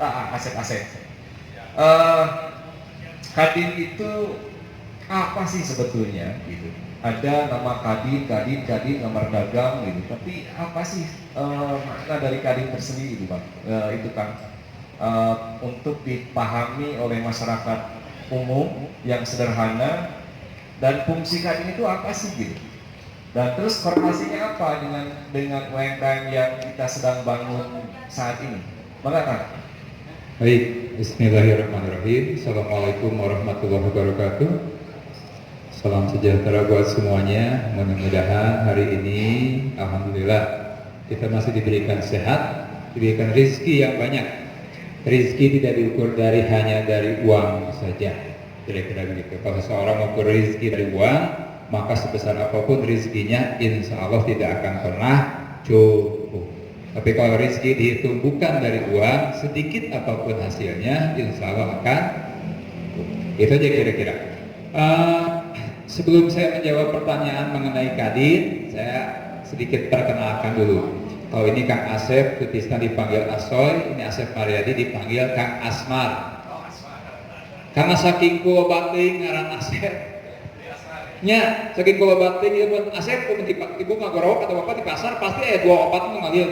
Asep. Eh, Kadin itu apa sih sebetulnya gitu? Ada nama Kadin, nomor dagang gitu. Tapi apa sih makna dari Kadin tersendiri itu, Bang? Itu kan untuk dipahami oleh masyarakat umum yang sederhana, dan fungsi Kadin itu apa sih gitu? Dan terus korelasinya apa dengan UMKM yang kita sedang bangun saat ini? Bagaimana? Baik, bismillahirrahmanirrahim. Assalamualaikum warahmatullahi wabarakatuh. Salam sejahtera buat semuanya. Mudah-mudahan hari ini alhamdulillah kita masih diberikan sehat, diberikan rezeki yang banyak. Rezeki tidak diukur hanya dari uang saja, kira-kira begitu. Kalau seorang mengukur rezeki dari uang, maka sebesar apapun rezekinya insya Allah tidak akan pernah cukup. Tapi kalau rezeki dihitung bukan dari uang, sedikit apapun hasilnya insya Allah akan cukup. Itu aja kira-kira. Sebelum saya menjawab pertanyaan mengenai Kadin, saya sedikit perkenalkan dulu. Kalau ini Kang Asep, Kutisna dipanggil Asoy, ini Asep Mariadi dipanggil Kang Asmar. Karena saking kulo bating ngaran Asep, nya saking kulo bating ieu pun Asep pun ibu ngagorok atau apa di pasar pasti aya dua opat nu ngalir.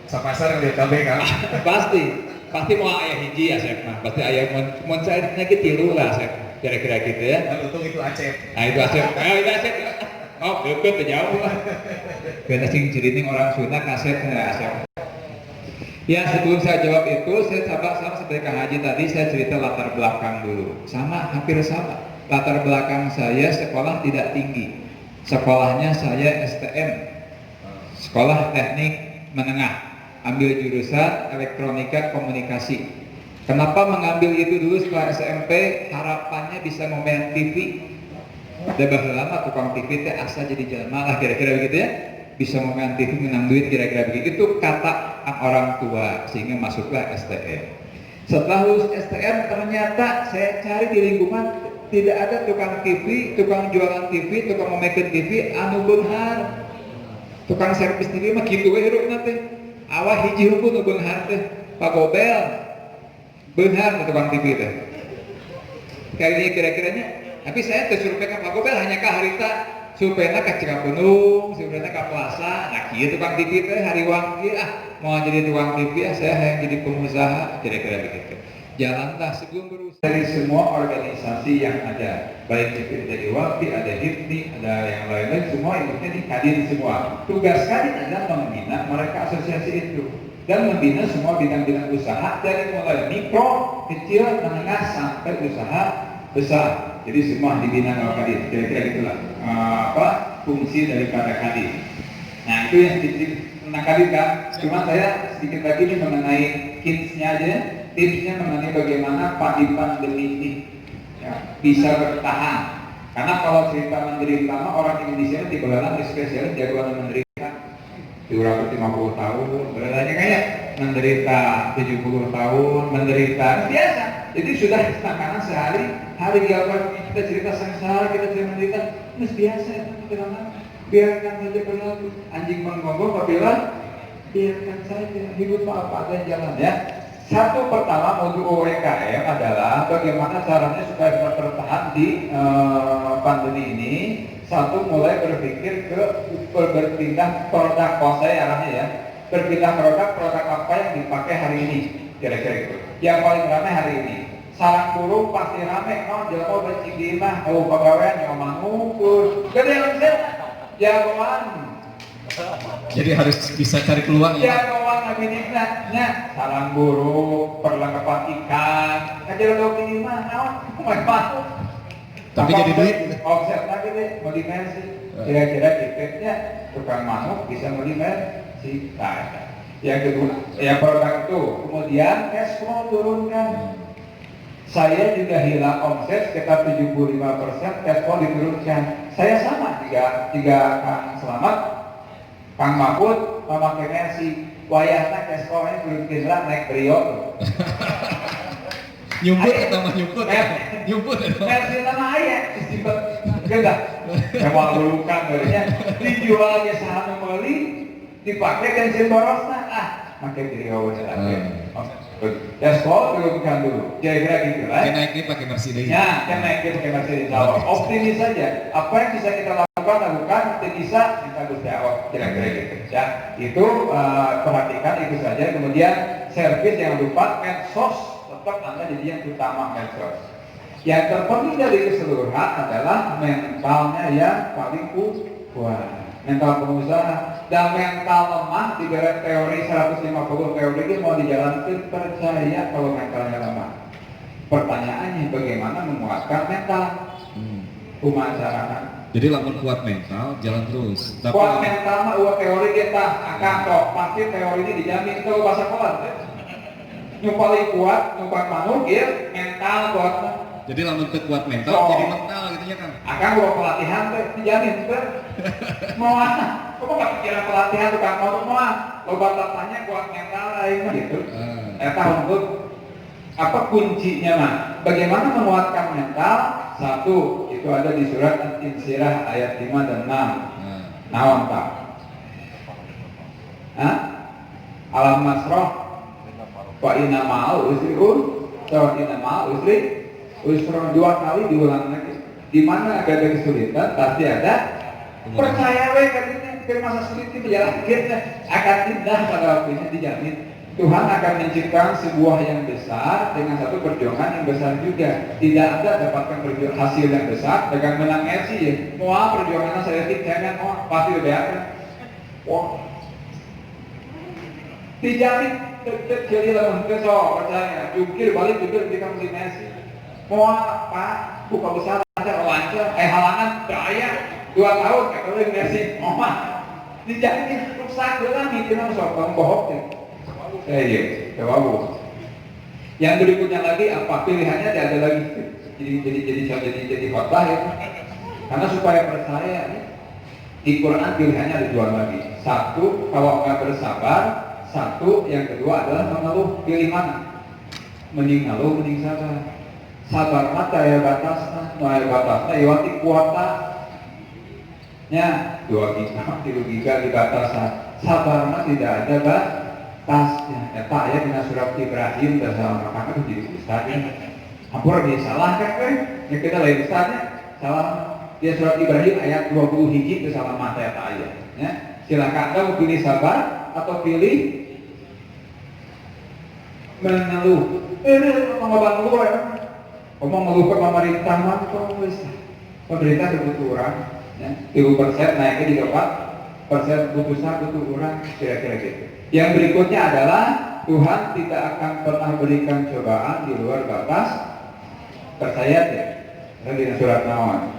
Sa pasar yang kabeh kan? pasti mau aya hiji Asep mah, pasti aya mun saeutik ge tilu lah Asep. Kira-kira gitu ya. Dan untung itu Acep. Nah itu Asep. Itu Asep. Oh, deket jauh lah. Karena sing cirining orang Sunda Asep ya Asep. Ya sebelum saya jawab itu, saya sama seperti Kang Haji tadi, saya cerita latar belakang dulu. Hampir sama. Latar belakang saya sekolah tidak tinggi. Sekolahnya saya STM, Sekolah Teknik Menengah. Ambil jurusan Elektronika Komunikasi. Kenapa mengambil itu dulu setelah SMP? Harapannya bisa main TV. Udah lama tukang TV teh asa jadi jelema lah kira-kira begitu ya. Bisa main TV menang duit kira-kira begitu. Itu kata orang tua sehingga masuklah STM. Setelah lulus STM ternyata saya cari di lingkungan tidak ada tukang TV, tukang jualan TV, tukang memainkan TV anu beunghar. Tukang servis TV mah kitu we hirupna teh. Awah hiji hukum nu beunghar teh. Pak Gobel benar tukang TV teh. Kayaknya kira-kiranya. Tapi saya tersurvei ke Pak Gobel hanya ke harita surveinya ke Cikampunung, surveinya ke Plaza. Nah kieu tukang TV teh hariwang ieu mau jadi tukang TV saya yang jadi pengusaha kira-kira begitu. Jalanlah sebelum berusaha dari semua organisasi yang ada, baik itu dari Wakti, ada HIPNI, ada yang lain-lain, semua ikutnya di Kadin semua. Tugas Kadin adalah membina mereka asosiasi itu dan membina semua bidang-bidang usaha dari mulai mikro, kecil, menengah sampai usaha besar. Jadi semua dibina oleh Kadin. Kira-kira itulah fungsi daripada Kadin. Nah itu yang sedikit tentang Kadin kan. Cuma saya sedikit lagi ini mengenai kids-nya aja. Tipsnya mengenai bagaimana pandemi ini ya, bisa bertahan. Karena kalau cerita menderita orang Indonesia di belalang spesialis jagoan menderita diurang 50 tahun, belalanya kayak menderita 70 tahun, menderita biasa. Jadi sudah makanan sehari hari kita cerita sengsara, kita cerita menderita, itu biasa itu biarkan saja berlalu. Anjing menggonggong apabila biarkan saja hidup apa ada jalan ya. Satu pertama untuk UMKM adalah bagaimana caranya supaya bisa bertahan di pandemi ini. Satu mulai berpikir ke berpindah produk, kalau saya arahnya ya, berpindah produk apa yang dipakai hari ini, kira-kira itu. Yang paling ramai hari ini. Sarang burung pasti rame, jelma bencing di mah, pegawai nyoman ngukur, gede langsung, jagoan. Jadi harus bisa cari peluang ya. Jagoan lagi nikmatnya, sarang burung, perlengkapan ikan, kajian lo ini mah, Tapi jadi duit. Offset lagi deh, mau dimensi. Kira-kira tipsnya tukang manuk bisa mau dimensi. Nah, yang kedua, yang produk itu, kemudian cash flow turunkan. Saya juga hilang omset sekitar 75%, cash flow diturunkan. Saya sama tiga Kang Selamat, Kang Mahfud, Mama Kemersi, wayahna cash flow-nya turunkan lah naik brio. Nyumput atau nyumput? Nyumput. Mersi nama ayah, enggak. Emang berukan barunya dijual ke saham beli, dipakai bensin borosna. Makai brio lagi. Ya sekolah dilakukan dulu, kira-kira gitu lah. Kita naik ini pakai Mercedes. Ya, kan naik ke pakai Mercedes Allah. Optimis saja. Apa yang bisa kita lakukan, tidak bisa kita Gusti Allah. Kira-kira gitu. Ya, itu perhatikan itu saja. Kemudian servis, jangan lupa medsos, tetap Anda jadi yang utama medsos. Yang terpenting dari keseluruhan adalah mentalnya yang paling kuat. Mental pengusaha dan mental lemah diberi teori 150 teori ini mau dijalankan, percaya kalau mentalnya lemah. Pertanyaannya bagaimana menguatkan mental? Pemasaran. Jadi lamun kuat mental jalan terus. Tapi Kuat mental mah teori kita akan kok pasti teori ini dijamin kalau bahasa kuat. Paling kuat, manuk ya mental kuat. jadi lamun teu kuat mental jadi mental gitu ya kan. Akan gua pelatihan teh dijamin teh. Moal. Kamu nggak pikiran pelatihan tukang motor moal. Loba tanya kuat mental lain gitu. Eta untuk apa kuncinya mah? Bagaimana menguatkan mental? Satu, itu ada di surat Al-Insyirah ayat 5 dan 6. Naon Pak? Alam nasroh wa inna ma'al usri wa inna ma'al usri usron, 2 kali diulang lagi. Di mana ada kesulitan pasti ada. Percaya we katanya ke masa sulit itu menjalankan akan indah pada waktunya, dijamin. Tuhan akan menciptakan sebuah yang besar dengan satu perjuangan yang besar juga. Tidak ada dapatkan hasil yang besar dengan menang FC ya. Mau perjuangannya saya jangan pasti lebih akan. Dijamin jadi lawan kesok percaya. Jungkir balik jungkir di kampus Messi. Mau apa? Buka besar aja lancar. Halangan beraya 2 tahun kalau Messi. Mau dijamin rusak lah nih kita sok bohong deh. Iya, jawab. Yang berikutnya lagi apa pilihannya? Ada lagi. Jadi khotbah ya. Karena supaya percaya ya, di Quran pilihannya ada 2 lagi. Satu, kalau nggak bersabar. Satu, yang kedua adalah mengeluh. Pilih mana? Mending ngeluh, mending sabar. Sabar mata ya batasnya, iwati kuota. Ya, 2 giga, 3 giga di batasan. Sabar mah tidak ada tasnya. Eta aya dina surat Ibrahim dan salah maka itu jadi ustadnya. Hampura dia salah kan ya kita lain ustadnya. Salah dia surat Ibrahim ayat 20 hiji itu salah mata eta aya. Ya. Silakan kamu pilih sabar atau pilih mengeluh. Ngomong ngeluh ya. Ngomong ngeluh ke pemerintah mah wis. Pemerintah butuh orang ya. 3% naiknya 34% butuh orang kira-kira gitu. Yang berikutnya adalah Tuhan tidak akan pernah berikan cobaan di luar batas percaya ya. Di surat Nawan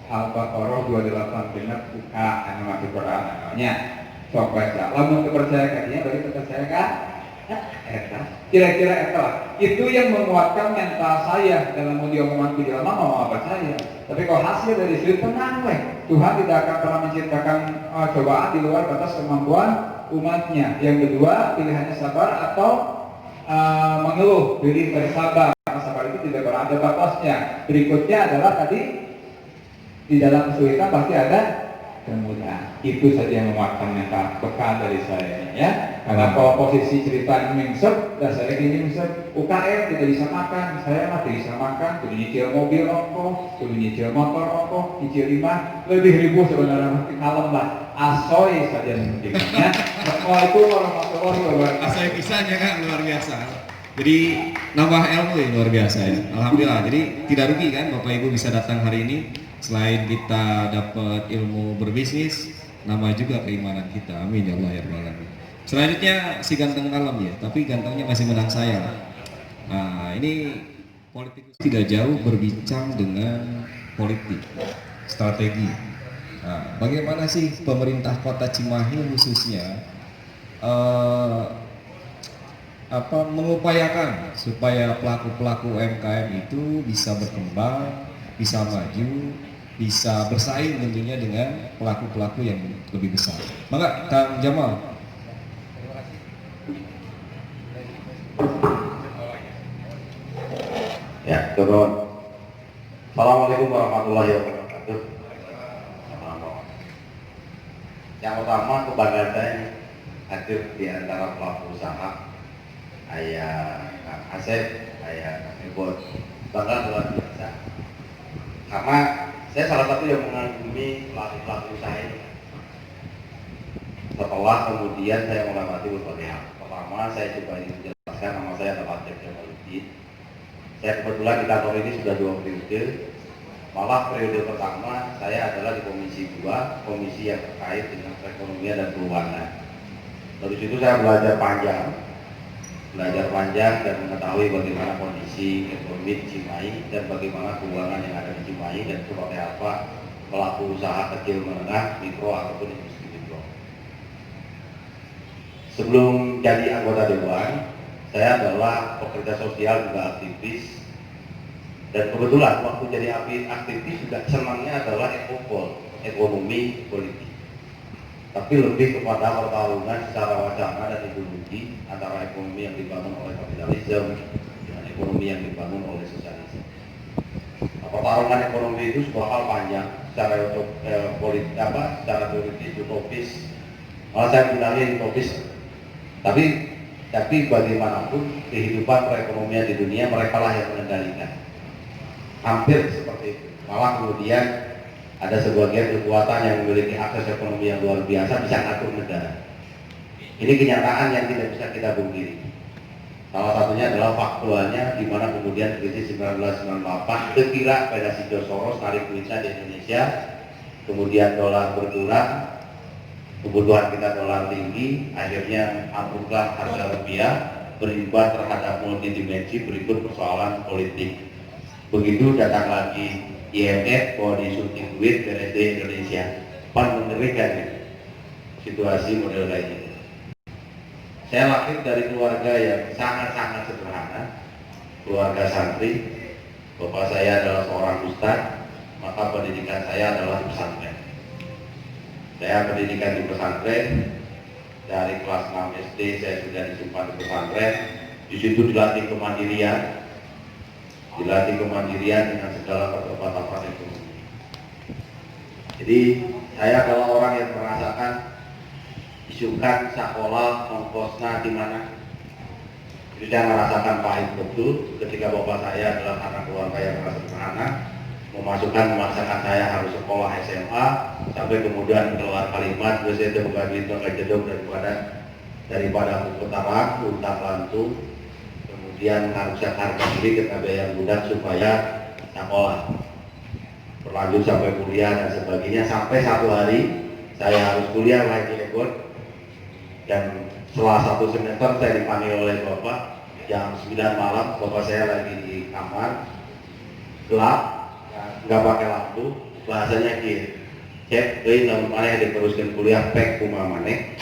Al-Baqarah 28 benar buka anu masuk Quran namanya. Sok baca. Lamun percaya katanya berarti percaya kan? Eta. Kira-kira eta lah. Itu yang menguatkan mental saya dalam mau diomongan ku jelema mau percaya. Tapi kalau hasil dari situ tenang weh. Tuhan tidak akan pernah menciptakan cobaan di luar batas kemampuan umatnya. Yang kedua pilihannya sabar atau mengeluh. Pilih bersabar. Karena sabar itu tidak berada batasnya. Berikutnya adalah tadi di dalam kesulitan pasti ada kemudahan. Itu saja yang menguatkan mental bekal dari saya ya. Karena kalau posisi cerita mingset dan saya gini mingset UKM tidak bisa makan, saya mah tidak bisa makan, kudu nyicil mobil ongkoh, kudu nyicil motor ongkoh, nyicil 5 lebih ribu sebenarnya kalem lah. Asoy saja pentingnya. Assalamualaikum warahmatullahi wabarakatuh. Asoy kisahnya kan luar biasa. Jadi nambah ilmu ya luar biasa ya. Alhamdulillah. Jadi tidak rugi kan Bapak Ibu bisa datang hari ini. Selain kita dapat ilmu berbisnis, nama juga keimanan kita. Amin ya Allah ya Rabbal alamin. Selanjutnya si ganteng kalem ya, tapi gantengnya masih menang saya. Nah, ini politikus tidak jauh berbincang dengan politik, strategi. Nah, bagaimana sih pemerintah Kota Cimahi khususnya mengupayakan supaya pelaku-pelaku UMKM itu bisa berkembang, bisa maju, bisa bersaing tentunya dengan pelaku-pelaku yang lebih besar. Maka Kang Jamal. Ya, turun. Assalamualaikum warahmatullahi wabarakatuh. Yang utama kepada saya hadir di antara pelaku usaha ayah Kang Asep, ayah Kang Ebon, bangga luar biasa. Karena saya salah satu yang mengagumi pelaku usaha ini. Setelah kemudian saya mengamati berbagai hal. Pertama, saya coba ingin menjelaskan, nama saya adalah Cep Jamaluddin. Saya kebetulan di kantor ini sudah 2 periode. Malah periode pertama saya adalah di Komisi 2, komisi yang terkait dengan perekonomian dan keuangan. Dari situ saya belajar panjang dan mengetahui bagaimana kondisi ekonomi di Cimahi dan bagaimana keuangan yang ada di Cimahi dan seperti apa pelaku usaha kecil menengah, mikro ataupun industri mikro. Sebelum jadi anggota dewan, saya adalah pekerja sosial juga aktivis. Dan kebetulan waktu jadi aktivis juga senangnya adalah ekonomi politik. Tapi lebih kepada pertarungan secara wacana dan ideologi antara ekonomi yang dibangun oleh kapitalisme dengan ekonomi yang dibangun oleh sosialisme. Nah, pertarungan ekonomi itu sebuah hal panjang secara teoritis, utopis. Malah saya bilangnya utopis. Tapi bagaimanapun kehidupan perekonomian di dunia mereka lah yang mengendalikan. Hampir seperti itu. Malah kemudian ada sebagian kekuatan yang memiliki akses ekonomi yang luar biasa bisa ngatur negara. Ini kenyataan yang tidak bisa kita pungkiri. Salah satunya adalah faktualnya di mana kemudian krisis 1998 sekira pada si George Soros tarik duitnya di Indonesia, kemudian dolar berkurang, kebutuhan kita dolar tinggi, akhirnya ambruklah harga rupiah, berimbas terhadap multidimensi berikut persoalan politik. Begitu datang lagi IMF bahwa disunting duit BRD Indonesia, pan mengerikan ya, situasi model kayak ini. Saya lahir dari keluarga yang sangat-sangat sederhana, keluarga santri. Bapak saya adalah seorang ustadz, maka pendidikan saya adalah di pesantren. Saya pendidikan di pesantren dari kelas 6 SD saya sudah disimpan di pesantren. Di situ dilatih kemandirian dengan segala keterbatasan ekonomi. Jadi saya adalah orang yang merasakan isukan sekolah ongkosnya di mana. Jadi saya merasakan pahit betul ketika bapak saya adalah anak keluarga yang merasa sederhana, memaksakan saya harus sekolah SMA sampai kemudian keluar kalimat saya itu bukan itu kejedok daripada aku ketarang, utang lantung. Kemudian harus harga diri kita biaya budak supaya sekolah berlanjut sampai kuliah dan sebagainya, sampai satu hari saya harus kuliah lagi ikut, dan setelah 1 semester saya dipanggil oleh bapak jam 9 malam. Bapak saya lagi di kamar gelap, nggak pakai lampu, bahasanya gitu, cek namun mana yang diteruskan kuliah pek kumamane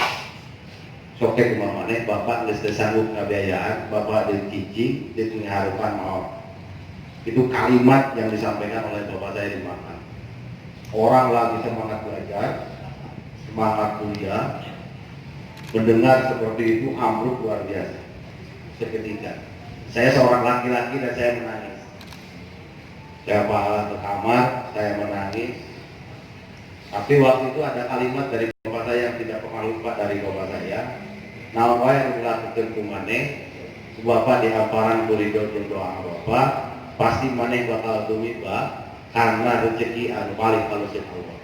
soke kumamane, bapak nggak sanggup kebiayaan, bapak dicicing, dia punya harapan mau. Itu kalimat yang disampaikan oleh bapak saya di mana. Orang lagi semangat belajar, semangat kuliah, mendengar seperti itu ambruk luar biasa. Seketika, saya seorang laki-laki dan saya menangis. Saya balik ke kamar, saya menangis. Tapi waktu itu ada kalimat dari bapak saya yang tidak pernah lupa dari bapak saya. Nawa yang dilakukan kumane, bapak di hamparan koridor dan doa bapak, pasti maneh bakal tumiba karena rezeki anu paling halus Allah.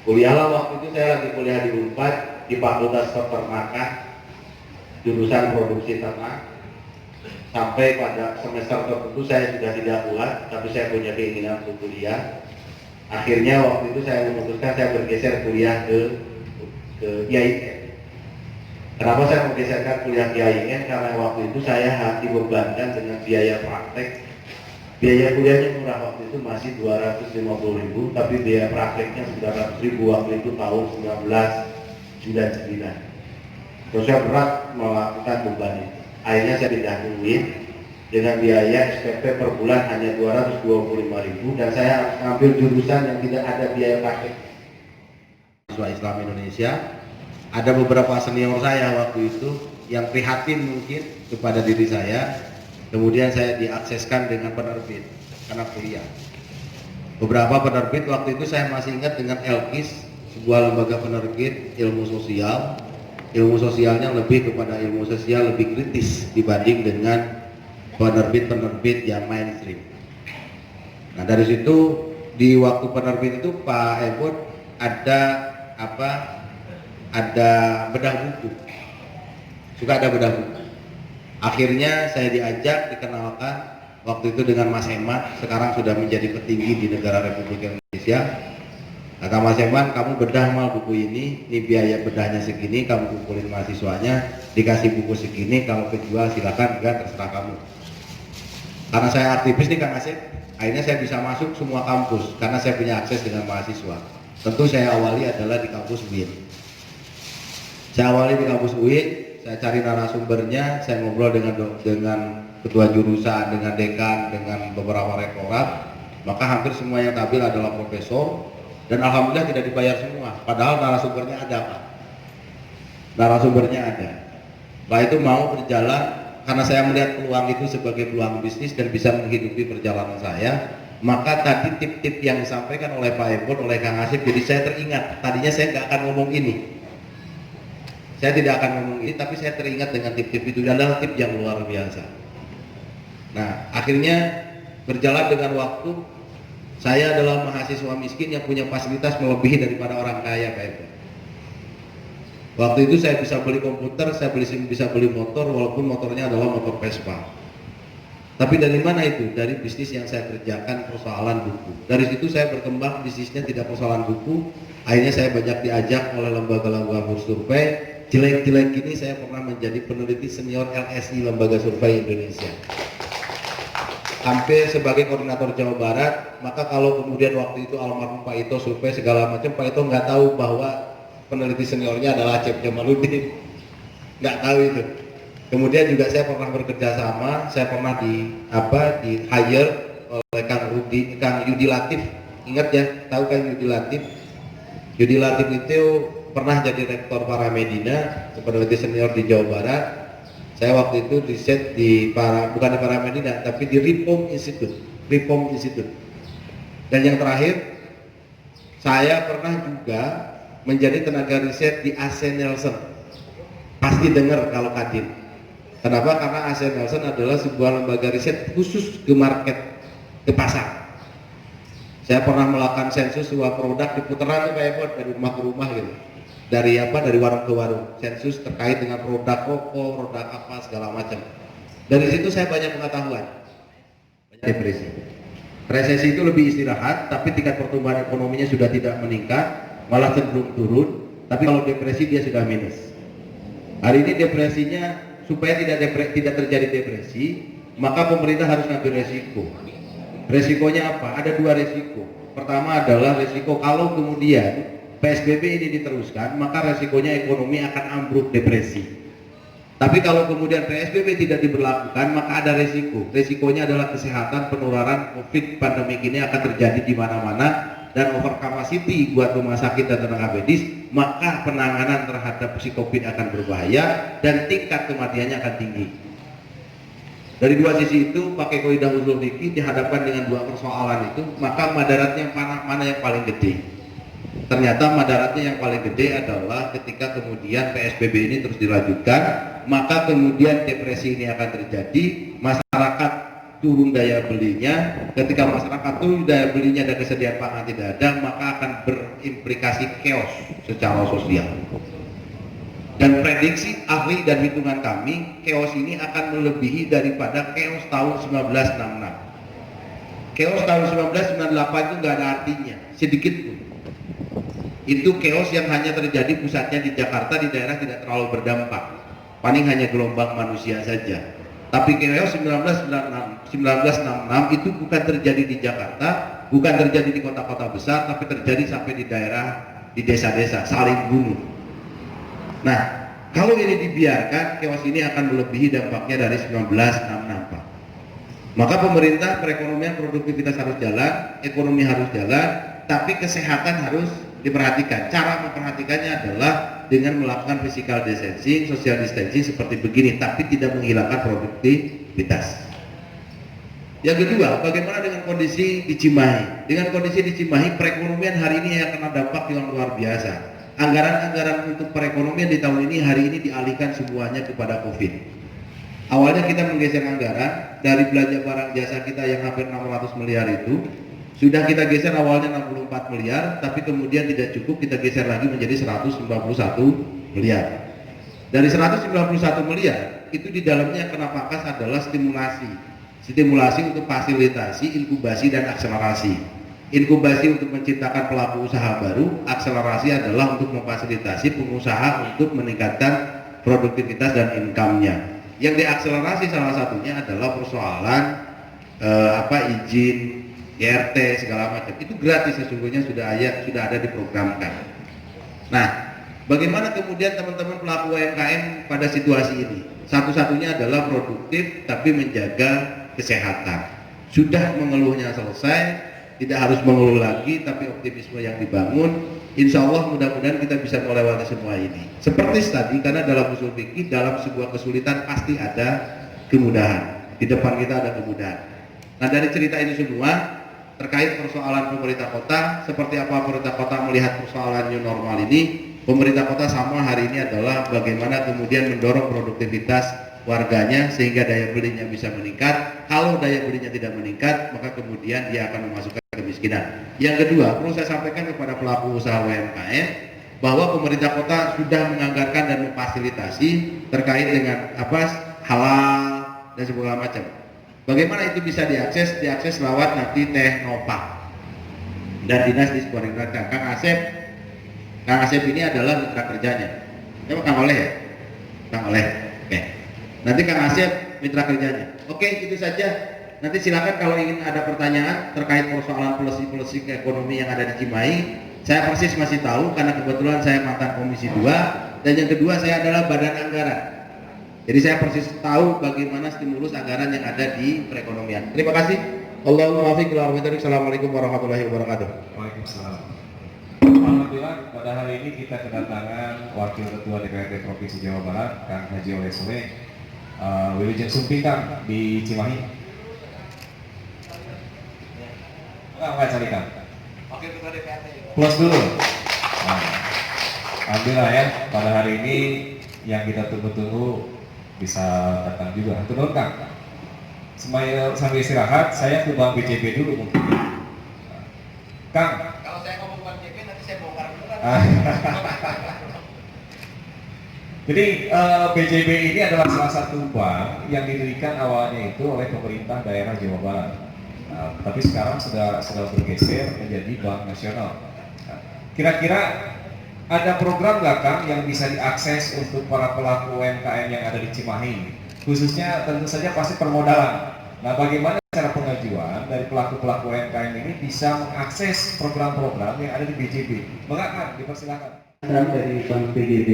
Kuliahlah waktu itu saya lagi kuliah di Unpad di Fakultas Peternakan, jurusan produksi ternak. Sampai pada semester tertentu saya sudah tidak kuat, tapi saya punya keinginan untuk kuliah. Akhirnya waktu itu saya memutuskan saya bergeser kuliah ke IAIN. Kenapa saya menggeserkan kuliah ke IAIN? Karena waktu itu saya dibebankan dengan biaya praktek. Biaya kuliahnya murah waktu itu masih 250.000, tapi biaya prakteknya 900.000 waktu itu tahun 1999. Terus saya berat melakukan beban itu. Akhirnya saya pindah ke UIN dengan biaya SPP per bulan hanya 225.000 dan saya ambil jurusan yang tidak ada biaya praktek. Siswa Islam Indonesia, ada beberapa senior saya waktu itu yang prihatin mungkin kepada diri saya. Kemudian saya diakseskan dengan penerbit karena kuliah. Beberapa penerbit waktu itu saya masih ingat dengan Elkis, sebuah lembaga penerbit ilmu sosial ilmu sosialnya lebih kepada ilmu sosial lebih kritis dibanding dengan penerbit-penerbit yang mainstream. Nah dari situ di waktu penerbit itu Pak Ebot ada ada bedah buku, suka ada bedah buku. Akhirnya saya diajak dikenalkan waktu itu dengan Mas Hemat, sekarang sudah menjadi petinggi di negara Republik Indonesia. Kata Mas Hemat, kamu bedah mal buku ini biaya bedahnya segini, kamu kumpulin mahasiswanya, dikasih buku segini, kamu kejual silakan, enggak terserah kamu. Karena saya aktivis nih Kang Asep, akhirnya saya bisa masuk semua kampus karena saya punya akses dengan mahasiswa. Tentu saya awali adalah di kampus UIN. Saya awali di kampus UIN, saya cari narasumbernya, saya ngobrol dengan ketua jurusan, dengan dekan, dengan beberapa rektorat, maka hampir semua yang tampil adalah profesor, dan alhamdulillah tidak dibayar semua, padahal narasumbernya ada Pak. Narasumbernya ada. Setelah itu mau berjalan, karena saya melihat peluang itu sebagai peluang bisnis dan bisa menghidupi perjalanan saya, maka tadi tip-tip yang disampaikan oleh Pak Ebon, oleh Kang Asif, jadi saya teringat, tadinya saya nggak akan ngomong ini. Saya tidak akan ngomong ini, tapi saya teringat dengan tip-tip itu, dan adalah tip yang luar biasa. Nah, akhirnya berjalan dengan waktu, saya adalah mahasiswa miskin yang punya fasilitas melebihi daripada orang kaya Pak Ebon. Waktu itu saya bisa beli komputer, saya bisa beli motor, walaupun motornya adalah motor Vespa. Tapi dari mana itu? Dari bisnis yang saya kerjakan, persoalan buku. Dari situ saya berkembang, bisnisnya tidak persoalan buku. Akhirnya saya banyak diajak oleh lembaga-lembaga survei. Jelek-jelek ini saya pernah menjadi peneliti senior LSI, Lembaga Survei Indonesia. Hampir sebagai koordinator Jawa Barat, maka kalau kemudian waktu itu almarhum Pak Ito survei segala macam, Pak Ito nggak tahu bahwa peneliti seniornya adalah Cep Jamaluddin, nggak tahu itu. Kemudian juga saya pernah bekerja sama, saya pernah di hire oleh Kang Yudi Latif, ingat ya, tahu Kang Yudi Latif? Yudi Latif itu pernah jadi rektor Paramedina, peneliti senior di Jawa Barat. Saya waktu itu riset bukan di Paramedina, tapi di Reform Institute. Dan yang terakhir, saya pernah juga menjadi tenaga riset di AC Nielsen. Pasti dengar kalau Kadin. Kenapa? Karena AC Nielsen adalah sebuah lembaga riset khusus ke market, ke pasar. Saya pernah melakukan sensus sebuah produk di putaran Pak Ebon, dari rumah ke rumah gitu. Dari warung ke warung, sensus terkait dengan produk rokok, produk apa segala macam. Dari situ saya banyak pengetahuan. Banyak depresi. Resesi itu lebih istirahat, tapi tingkat pertumbuhan ekonominya sudah tidak meningkat, malah cenderung turun. Tapi kalau depresi dia sudah minus. Hari ini depresinya, supaya tidak terjadi depresi, maka pemerintah harus ngambil resiko. Resikonya apa? Ada dua resiko. Pertama adalah resiko kalau kemudian PSBB ini diteruskan, maka resikonya ekonomi akan ambruk, depresi. Tapi kalau kemudian PSBB tidak diberlakukan, maka ada resiko. Resikonya adalah kesehatan, penularan COVID pandemik ini akan terjadi di mana-mana, dan over capacity buat rumah sakit dan tenaga medis, maka penanganan terhadap si COVID akan berbahaya dan tingkat kematiannya akan tinggi. Dari dua sisi itu, pakai kaidah usul fikih dihadapkan dengan dua persoalan itu, maka madaratnya mana yang paling gede? Ternyata madaratnya yang paling gede adalah ketika kemudian PSBB ini terus dilanjutkan, maka kemudian depresi ini akan terjadi, masyarakat turun daya belinya. Ketika masyarakat turun daya belinya dan kesediaan pangan tidak ada, maka akan berimplikasi chaos secara sosial. Dan prediksi ahli dan hitungan kami, chaos ini akan melebihi daripada chaos tahun 1966. Chaos tahun 1998 itu nggak ada artinya, sedikit pun. Itu chaos yang hanya terjadi pusatnya di Jakarta, di daerah tidak terlalu berdampak, paling hanya gelombang manusia saja. Tapi chaos 1966 itu bukan terjadi di Jakarta, bukan terjadi di kota-kota besar, tapi terjadi sampai di daerah, di desa-desa, saling bunuh. Nah, kalau ini dibiarkan, chaos ini akan melebihi dampaknya dari 1964. Maka pemerintah, perekonomian, produktivitas harus jalan, ekonomi harus jalan, tapi kesehatan harus diperhatikan. Cara memperhatikannya adalah dengan melakukan physical distancing, social distancing seperti begini, tapi tidak menghilangkan produktivitas. Yang kedua, bagaimana dengan kondisi di Cimahi? Dengan kondisi di Cimahi, perekonomian hari ini yang kena dampak yang luar biasa. anggaran-anggaran untuk perekonomian di tahun ini hari ini dialihkan semuanya kepada COVID. Awalnya kita menggeser anggaran dari belanja barang jasa kita yang hampir 600 miliar itu, sudah kita geser awalnya 64 miliar, tapi kemudian tidak cukup, kita geser lagi menjadi 191 miliar. Dari 191 miliar, itu di dalamnya yang kena pangkas adalah stimulasi untuk fasilitasi, inkubasi, dan akselerasi. Inkubasi untuk menciptakan pelaku usaha baru, akselerasi adalah untuk memfasilitasi pengusaha untuk meningkatkan produktivitas dan income-nya. Yang diakselerasi salah satunya adalah persoalan izin IRT segala macam. Itu gratis sesungguhnya, sudah ada diprogramkan. Nah, bagaimana kemudian teman-teman pelaku UMKM pada situasi ini? Satu-satunya adalah produktif tapi menjaga kesehatan. Sudah mengeluhnya selesai, tidak harus mengeluh lagi, tapi optimisme yang dibangun, insya Allah mudah-mudahan kita bisa melewati semua ini. Seperti tadi, karena dalam usul fikih, dalam sebuah kesulitan pasti ada kemudahan. Di depan kita ada kemudahan. Nah, dari cerita ini semua terkait persoalan pemerintah kota, seperti apa pemerintah kota melihat persoalan new normal ini. Pemerintah kota sama hari ini adalah bagaimana kemudian mendorong produktivitas warganya sehingga daya belinya bisa meningkat. Kalau daya belinya tidak meningkat, maka kemudian dia akan memasukkan kemiskinan. Yang kedua, perlu saya sampaikan kepada pelaku usaha UMKM bahwa pemerintah kota sudah menganggarkan dan memfasilitasi terkait dengan halal dan segala macam. Bagaimana itu bisa diakses? Diakses lewat nanti Teknopark dan dinas dikoordinasikan. Kang Asep ini adalah mitra kerjanya. Kang Oleh ya? Kang Oleh. Oke. Nanti Kang Asep mitra kerjanya. Oke, itu saja. Nanti silakan kalau ingin ada pertanyaan terkait persoalan policy ekonomi yang ada di Cimahi. Saya persis masih tahu karena kebetulan saya mantan Komisi 2, dan yang kedua saya adalah badan anggaran. Jadi saya persis tahu bagaimana stimulus anggaran yang ada di perekonomian. Terima kasih. Allahumma muwaffiq ila aqwamit thoriq. Assalamualaikum warahmatullahi wabarakatuh. Waalaikumsalam. Alhamdulillah pada hari ini kita kedatangan Wakil Ketua DPRD Provinsi Jawa Barat, Kang Haji Oleh Soleh, Wilujeng Sumping di Cimahi. Enggak cari Kang. Wakil Ketua DPRD. Plus dulu. Nah, alhamdulillah ya pada hari ini yang kita tunggu-tunggu bisa datang juga. Turun Kang. Sambil istirahat, saya ke Bank BJB dulu mungkin. Kang. Kalau saya ngomong Bank BJB nanti saya bongkar dulu kan. Jadi BJB ini adalah salah satu bank yang didirikan awalnya itu oleh pemerintah daerah Jawa Barat. Tapi sekarang sudah bergeser menjadi bank nasional. Kira-kira ada program nggak Kang yang bisa diakses untuk para pelaku UMKM yang ada di Cimahi? Khususnya tentu saja pasti permodalan. Nah, bagaimana cara pengajuan dari pelaku-pelaku UMKM ini bisa mengakses program-program yang ada di BJB? Kang, dipersilakan. Dari Bank BJB.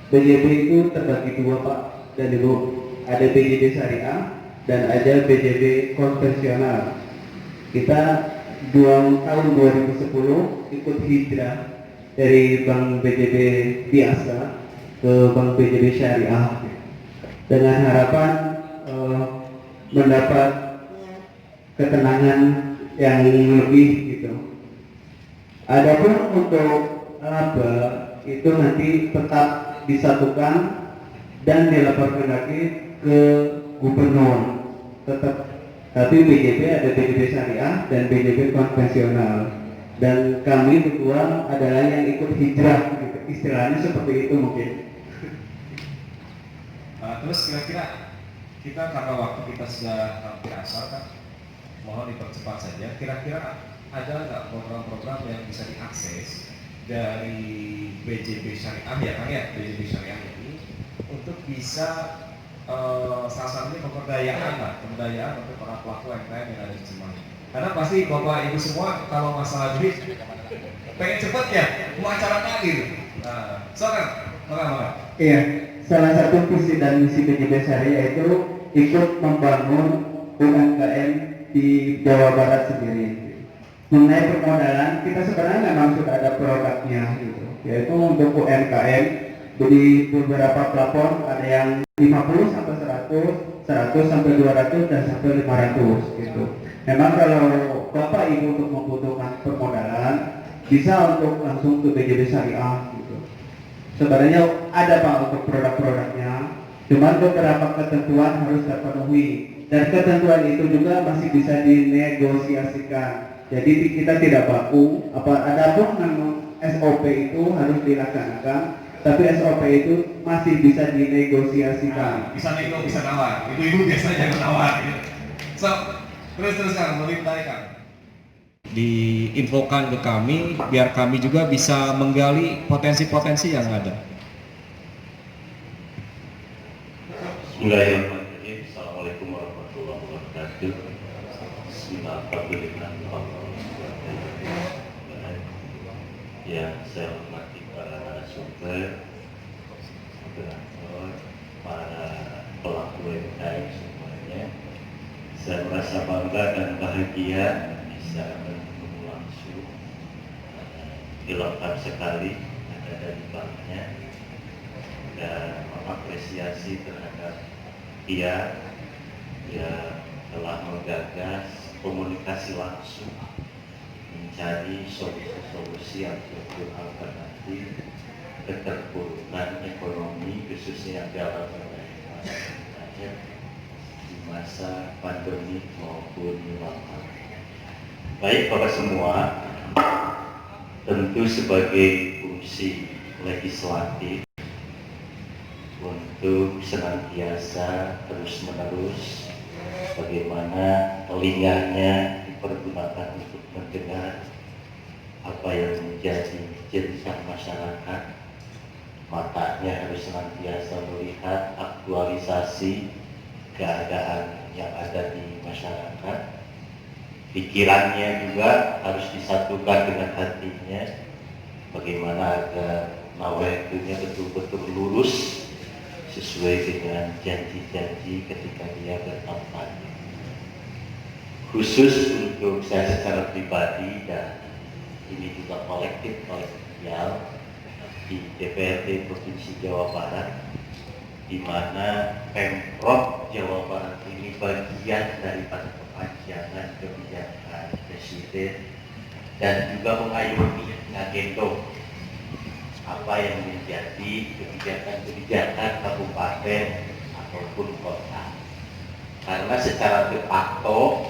BJB itu terbagi dua Pak dan Ibu. Ada BJB Syariah dan ada BJB konvensional. Kita tahun 2010 ikut hijrah dari Bank BJB biasa ke Bank BJB Syariah dengan harapan mendapat ketenangan yang lebih gitu. Adapun untuk laba itu nanti tetap disatukan dan dilaporkan lagi ke gubernur. Tetap, tapi BJB ada BJB Syariah dan BJB konvensional. Dan kami berdua adalah yang ikut hijrah, gitu. Istilahnya seperti itu mungkin. Terus kira-kira kita karena waktu kita sudah hampir asal kan, mohon dipercepat saja. Kira-kira ada nggak program-program yang bisa diakses dari BJB Syariah ya Kang ya, BJB Syariah ini untuk bisa salah satunya pemberdayaan untuk para pelaku UMKM yang ada di Cimahi. Karena pasti Bapak Ibu semua kalau masalah duit pengen cepet ya, mau acara gitu. Nah, Kang, Iya, salah satu visi dan misi BJB Syariah itu ikut membangun UMKM di Jawa Barat sendiri. Mengenai permodalan, kita sebenarnya memang sudah ada produknya gitu, yaitu untuk UMKM di beberapa platform ada yang 50 sampai 100, 100 sampai 200 dan sampai 500 gitu. Memang kalau Bapak Ibu untuk membutuhkan permodalan, bisa untuk langsung ke BJB Syariah gitu. Sebenarnya ada Pak untuk produk-produknya, cuman beberapa ketentuan harus terpenuhi dan ketentuan itu juga masih bisa dinegosiasikan. Jadi kita tidak baku, adapun SOP itu harus dilaksanakan, tapi SOP itu masih bisa dinegosiasikan. Bisa nego, bisa nawar. Ibu-ibu biasanya nawar. Gitu. So, terus Kang, mulai Kang. Diinfokan ke kami, biar kami juga bisa menggali potensi-potensi yang ada. Bismillahirrahmanirrahim. Assalamualaikum warahmatullahi wabarakatuh. Bismillahirrahmanirrahim. Yang saya hormati para narasumber, moderator, para pelaku UMKM semuanya. Saya merasa bangga dan bahagia bisa bertemu langsung. Lengkap sekali ada dari banknya dan mengapresiasi terhadap dia yang telah menggagas komunikasi langsung mencari solusi-solusi alternatif keterpurukan ekonomi khususnya yang dialami oleh rakyat di masa pandemi maupun wabah. Baik Bapak semua, tentu sebagai fungsi legislatif untuk senantiasa terus-menerus bagaimana telinganya dipergunakan untuk mendengar apa yang menjadi cerita masyarakat, matanya harus senantiasa melihat aktualisasi keadaan yang ada di masyarakat, pikirannya juga harus disatukan dengan hatinya, bagaimana agar nawaitunya betul-betul lurus sesuai dengan janji-janji ketika dia berkampanye. Khusus untuk saya secara pribadi dan ini juga kolektif-kolektial di DPRD Provinsi Jawa Barat, di mana Pemprov Jawa Barat ini bagian daripada kepanjangan kebijakan Presiden dan juga mengayomi ngagendong apa yang menjadi kebijakan-kebijakan kabupaten ataupun kota. Karena secara de facto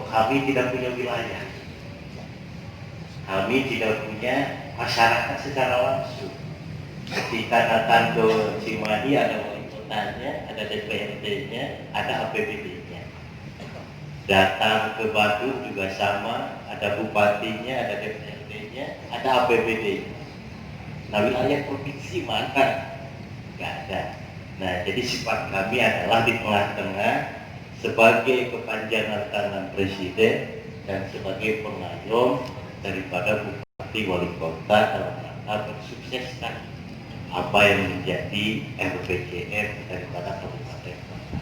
kami tidak punya wilayah, kami tidak punya masyarakat secara langsung. Ketika datang ke Cimahi ada wali kotanya, ada DPRD-nya, ada APBD-nya. Datang ke Bandung juga sama, ada bupatinya, ada DPRD-nya, ada APBD. Nah, wilayah provinsi mana? Nggak ada. Nah, jadi sifat kami adalah di tengah-tengah sebagai kepanjangan tangan Presiden dan sebagai pengayom daripada bupati wali kota dalam rangka mensukseskan apa yang menjadi RPJM daripada kabupaten kota.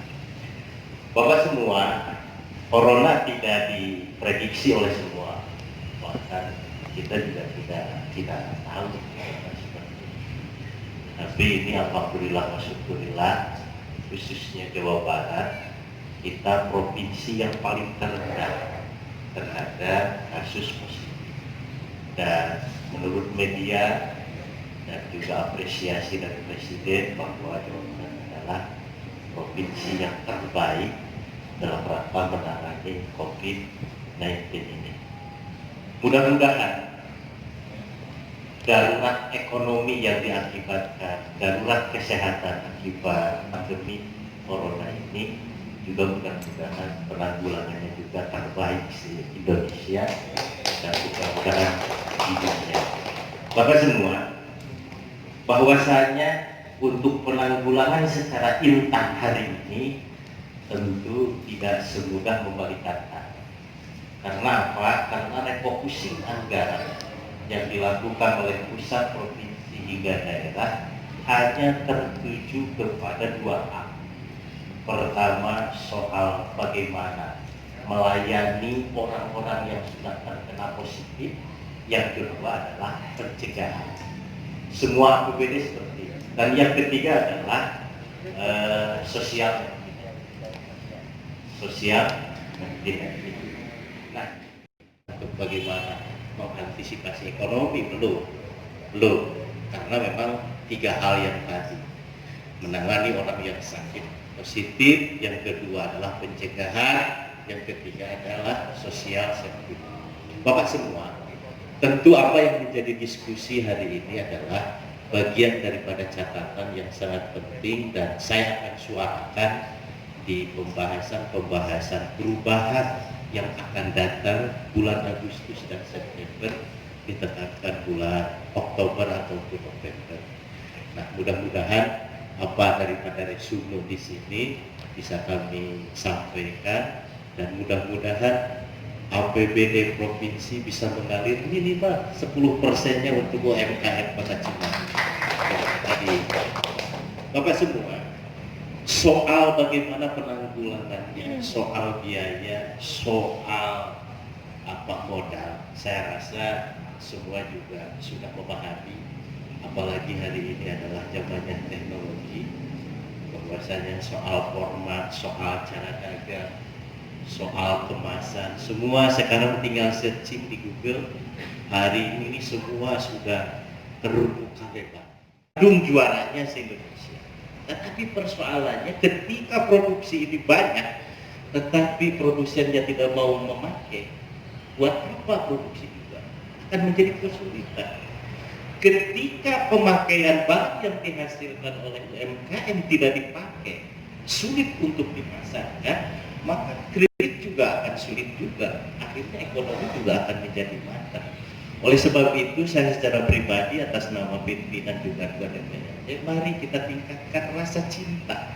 Bapak semua, corona tidak diprediksi oleh semua, bahkan kita juga tidak tahu seperti ini. Tapi ini alhamdulillah masyukurillah, khususnya Jawa Barat, kita provinsi yang paling terendah terhadap kasus positif. Dan menurut media dan juga apresiasi dari Presiden bahwa Jawa Barat adalah provinsi yang terbaik dalam rangka menangani COVID-19 ini. Mudah-mudahan darurat ekonomi yang diakibatkan, darurat kesehatan akibat pandemi corona ini juga mudah-mudahan penanggulangannya juga terbaik di Indonesia dan mudah-mudahan di dunia. Bapak semua, bahwasanya untuk penanggulangan secara instan hari ini tentu tidak semudah membalikan tangan. Karena apa? Karena refocusing anggaran yang dilakukan oleh pusat, provinsi hingga daerah hanya tertuju kepada 2A. Pertama, soal bagaimana melayani orang-orang yang sudah terkena positif. Yang kedua adalah pencegahan. Semua APBD seperti itu. Dan yang ketiga adalah sosial. Nah, bagaimana mengantisipasi ekonomi belum, karena memang 3 hal yang tadi, menangani orang yang sakit positif, yang kedua adalah pencegahan, yang ketiga adalah sosial safety. Bapak semua, tentu apa yang menjadi diskusi hari ini adalah bagian daripada catatan yang sangat penting, dan saya akan suarakan di pembahasan perubahan yang akan datang bulan Agustus dan September, ditetapkan bulan Oktober ataupun November. Nah, mudah-mudahan apa daripada resume di sini bisa kami sampaikan, dan mudah-mudahan APBD provinsi bisa mengalir minimal 10%-nya untuk UMKM Kota Cimahi. Tadi, Bapak semua, soal bagaimana penanggulangannya, soal biaya, soal modal, saya rasa semua juga sudah memahami, apalagi hari ini adalah zamannya teknologi, bahwasanya soal format, soal cara dagang, soal kemasan, semua sekarang tinggal searching di Google. Hari ini semua sudah terbuka lebar. Bandung juaranya se-Indonesia. Tetapi persoalannya ketika produksi ini banyak, tetapi produsennya tidak mau memakai, buat apa produksi juga? Akan menjadi kesulitan. Ketika pemakaian barang yang dihasilkan oleh UMKM tidak dipakai, sulit untuk dipasarkan, maka kredit juga akan sulit juga. Akhirnya ekonomi juga akan menjadi mata. Oleh sebab itu, saya secara pribadi atas nama pimpinan juga DPRD, mari kita tingkatkan rasa cinta.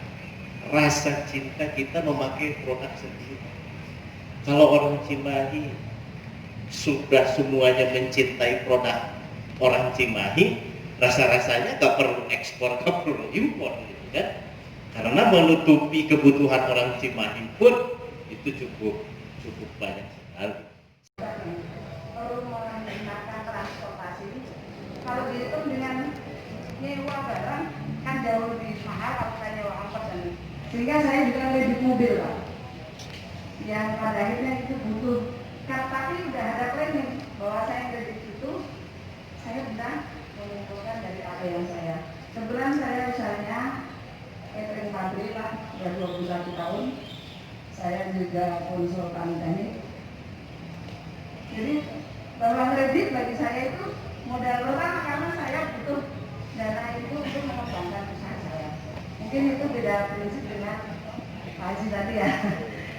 Rasa cinta kita memakai produk sendiri. Kalau orang Cimahi sudah semuanya mencintai produk orang Cimahi, rasa-rasanya gak perlu ekspor, gak perlu impor, gitu kan? Karena menutupi kebutuhan orang Cimahi pun itu cukup banyak sekali. Perlu menggunakan transportasi. Kalau dihitung dengan nyewa barang kan jauh lebih mahal kalau kita nyewa angkot, dan sehingga saya juga lebih mobil, Pak. Yang pada akhirnya itu butuh. Tapi sudah ada planning bahwa saya kredit itu saya benar mengumpulkan dari apa yang saya. Kebetulan saya usahanya catering pabrik, Pak, sudah 21 tahun. Saya juga konsultan teknik. Jadi bahwa kredit bagi saya itu modal pertama, karena saya butuh dana itu untuk mengembangkan usaha saya. Mungkin itu beda prinsip dengan Pak Haji tadi ya.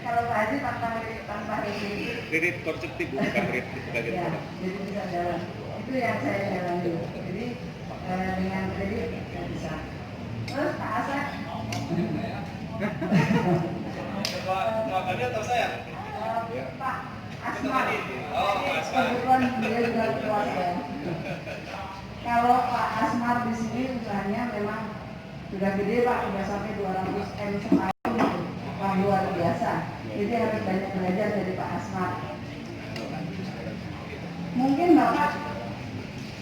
Kalau Pak Haji tanpa kredit konstruktif, bukan kredit sebagai ya, jadi bisa jalan. Itu yang saya jalani. Jadi dengan kredit tidak bisa. Terus Pak Asad, atau saya? Pak Asmar, Oh, Asmar. kebetulan dia juga ketua saya. Kalau Pak Asmar di sini usahanya memang sudah gede, Pak, sudah sampai 200 M setahun, Pak, luar biasa. Jadi harus banyak belajar dari Pak Asmar. Mungkin Bapak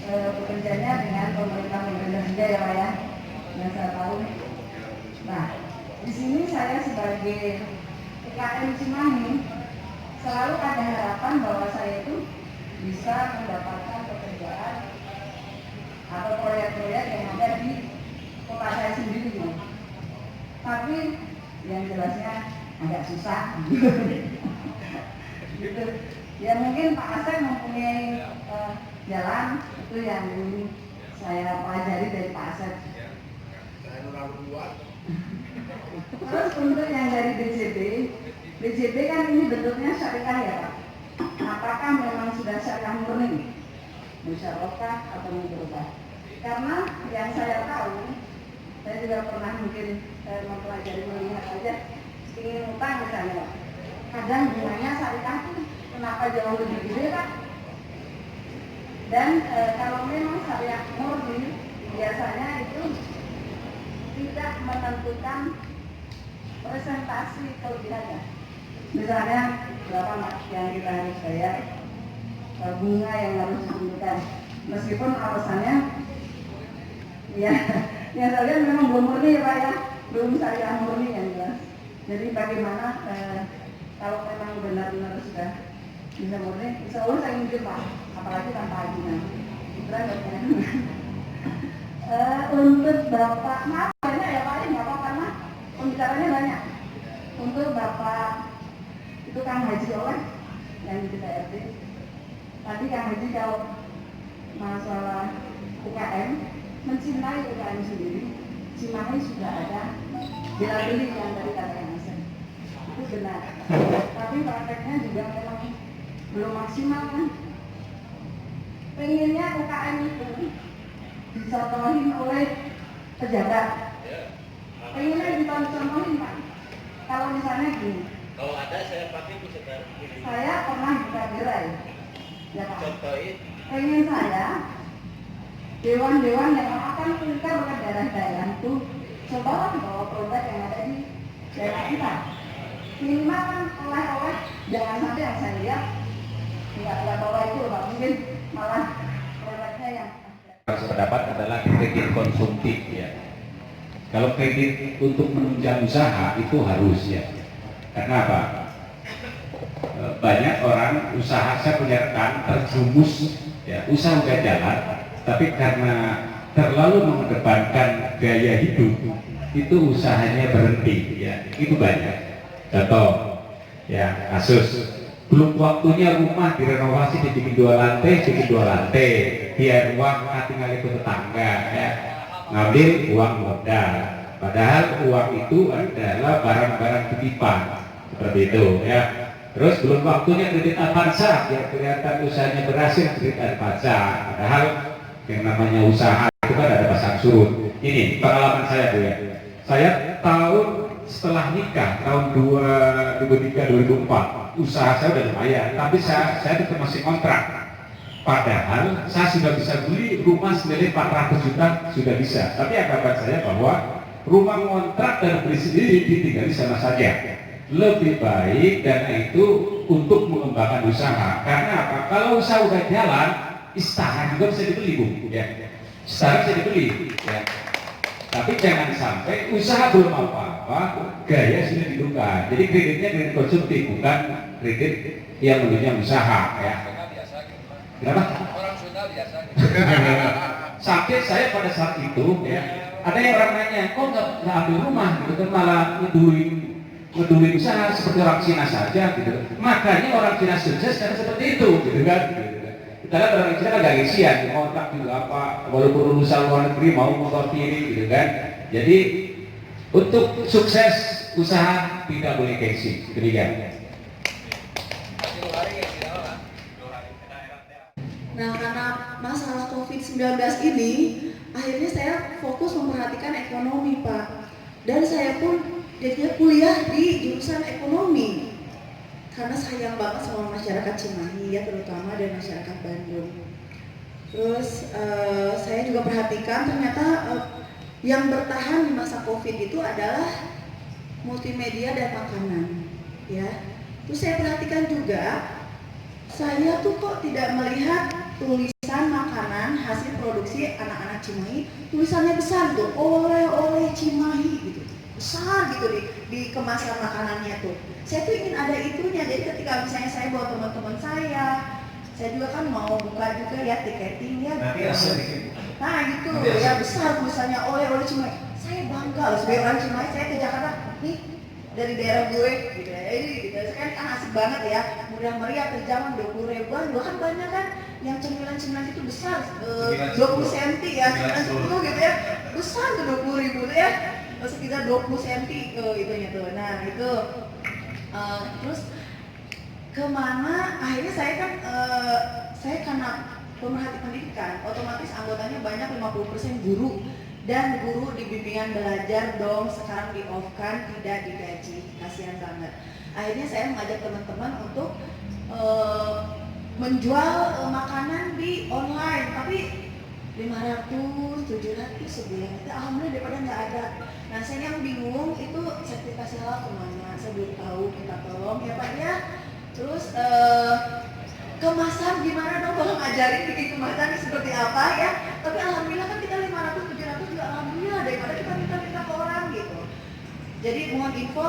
bekerjanya dengan pemerintah juga ya, Pak ya, yang saya tahu. Nah, di sini saya sebagai UKM Cimahi selalu ada harapan bahwa saya itu bisa mendapatkan pekerjaan atau proyek-proyek yang ada di kota saya sendiri. Tapi yang jelasnya agak susah. Gitu. Ya mungkin Pak Asep mempunyai jalan itu yang ingin saya pelajari dari Pak Asep. Terus untuk yang dari BJB kan ini bentuknya syariah ya Pak. Apakah memang sudah syariah murni, musyarakah atau mudharabah? Karena yang saya tahu, saya juga pernah mungkin mempelajari, melihat aja, ingin utang misalnya Pak. Kadang bunganya syariah itu kenapa jauh lebih gede Pak? Dan kalau memang syariah murni, biasanya itu tidak menentukan presentasi kelebihannya. Misalnya berapa yang kita harus bayar, bunga yang harus ditentukan. Meskipun alasannya, ya saya lihat memang belum murni ya Pak ya, belum syariah murni yang jelas. Jadi bagaimana kalau memang benar-benar sudah bisa murni, insya Allah saya ingin Pak apalagi tanpa ajudan. Untuk Bapak, maaf banyak ya Pak, nggak apa-apa karena pembicaranya banyak. Untuk Bapak itu Kang Haji Oleh yang di DPRD. Tadi Kang Haji jawab masalah UKM, mencintai UKM sendiri. Cimahi sudah ada, bila beli yang dari kata yang Asep. Itu benar. Tapi prakteknya juga memang belum maksimal kan. Pengennya UKM itu dicontohin oleh pejabat. Pengennya dicontohin Pak. Kalau misalnya gini. Kalau ada saya pakai bisa pilih. Saya pernah buka gerai. Ya Pak. Contohin. Pengen saya dewan-dewan yang akan pintar ke daerah-daerah itu cobalah bawa produk yang ada di daerah kita. Minimal kan oleh-oleh, jangan sampai yang saya lihat nggak bawa itu Pak, mungkin malah produknya yang Pendapat adalah kredit konsumtif ya. Kalau kredit untuk menunjang usaha itu harus ya. Karena apa? Banyak orang usaha, saya punya rekan terjumus ya, usaha udah jalan, tapi karena terlalu mengedepankan gaya hidup itu usahanya berhenti ya. Itu banyak. Contoh ya, kasus belum waktunya rumah direnovasi dibikin 2 lantai, biar uang tinggal ikut tetangga ya, ngambil uang modal, padahal uang itu adalah barang-barang titipan seperti itu ya. Terus belum waktunya kredit Avanza, ya kelihatan usahanya berhasil kredit Avanza, padahal yang namanya usaha itu kan ada pasang surut. Ini pengalaman saya tuh ya, saya tahun setelah nikah tahun 2003-2004 usaha saya udah lumayan, tapi saya tetap masih kontrak. Padahal saya sudah bisa beli rumah senilai 400 juta sudah bisa. Tapi anggapan saya bahwa rumah kontrak dan beli sendiri ditinggali sama saja. Lebih baik dana itu untuk mengembangkan usaha. Karena apa? Kalau usaha udah jalan, istana juga bisa dibeli Bu. Ya. Istana bisa dibeli. Ya. Tapi jangan sampai usaha belum apa-apa, gaya sudah diduga. Jadi kreditnya kredit konsumtif, bukan kredit yang menunjang usaha. Ya. Kenapa? Orang Sunda biasa. Sampai saya pada saat itu, ya, ada yang orang nanya, kok nggak ambil rumah, gitu kan, malah ngeduin usaha seperti orang Cina saja, gitu. Makanya orang Cina sukses karena seperti itu, gitu kan. Kita lihat orang Cina agak gengsian, kontrak juga apa, walaupun lulusan luar negeri mau motor kiri, gitu kan. Jadi untuk sukses usaha tidak boleh gengsi, demikian. Nah, karena masalah COVID-19 ini, akhirnya saya fokus memperhatikan ekonomi, Pak. Dan saya pun jadinya kuliah di jurusan ekonomi. Karena sayang banget sama masyarakat Cimahi, ya, terutama dan masyarakat Bandung. Terus saya juga perhatikan ternyata yang bertahan di masa COVID itu adalah multimedia dan makanan, ya. Terus saya perhatikan juga, saya tuh kok tidak melihat tulisan makanan hasil produksi anak-anak Cimahi, tulisannya besar tuh, oleh-oleh Cimahi gitu, besar gitu di kemasan makanannya tuh. Saya tuh ingin ada itunya, jadi ketika misalnya saya bawa teman-teman saya juga kan mau buka juga ya tiketing ya. Nah gitu ya, besar tulisannya oleh-oleh Cimahi. Saya bangga loh sebagai orang Cimahi, saya ke Jakarta nih dari daerah gue gitu ya. Ini gitu kan asik banget ya, murah meriah, terjangkau 20 ribuan, bahkan banyak kan yang cemilan-cemilan itu besar 20 cm ya, 10 gitu ya, besar tuh 20.000 tuh ya, sekitar 20 cm itunya tuh. Nah itu terus kemana akhirnya saya kan saya karena pemerhati pendidikan, otomatis anggotanya banyak 50% guru, dan guru di bimbingan belajar dong sekarang di off kan, tidak digaji, kasihan banget. Akhirnya saya mengajak teman-teman untuk menjual makanan di online, tapi 500, 700 sebulan itu alhamdulillah daripada nggak ada. Nah saya yang bingung itu sertifikasi halal kemana, saya belum tahu, kita tolong ya Pak ya. Terus kemasan gimana dong, kalau ngajarin bikin kemasan seperti apa ya. Tapi alhamdulillah kan kita 500, 700 juga alhamdulillah, daripada kita minta-minta ke orang gitu. Jadi mohon info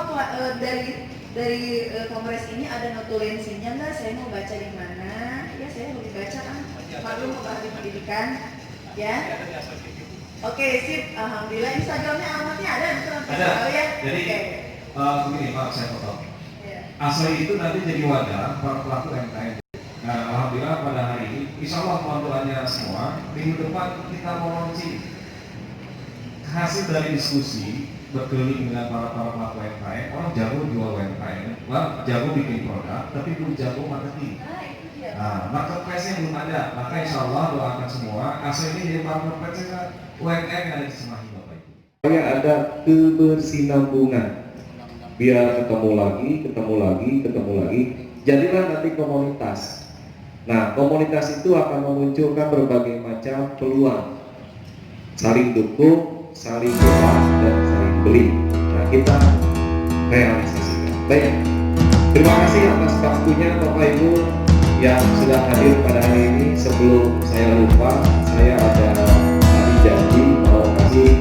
dari kongres ini ada notulensinya nggak, saya mau baca di mana ya. saya lebih baca kan maklum ahli pendidikan ya. Oke, sip, alhamdulillah. Instagramnya alamatnya ada, bisa nanti Ada. tahu ya. Jadi Oke. begini, maaf saya potong. Ya. ASOI itu nanti jadi wadah para pelaku UMKM. Nah, alhamdulillah pada hari ini, insya Allah tuan-tuannya semua, minggu depan kita mau launching hasil dari diskusi berkeliling dengan para pelaku UMKM. Orang jago jual UMKM, orang jago bikin produk, tapi belum jago marketing. Nah, itu dia. Nah, marketplace-nya belum ada, maka insya Allah doakan semua ASOI ini jadi marketplace-nya UMKM yang ada di Semahi Bapak Ibu. Supaya ada kebersinambungan, biar ketemu lagi, jadilah nanti komunitas. Nah, komunitas itu akan memunculkan berbagai macam peluang, saling dukung, saling doa, dan saling beli. Nah, kita realisasikan. Baik, terima kasih atas waktunya Bapak Ibu yang sudah hadir pada hari ini. Sebelum saya lupa, saya ada tadi janji mau kasih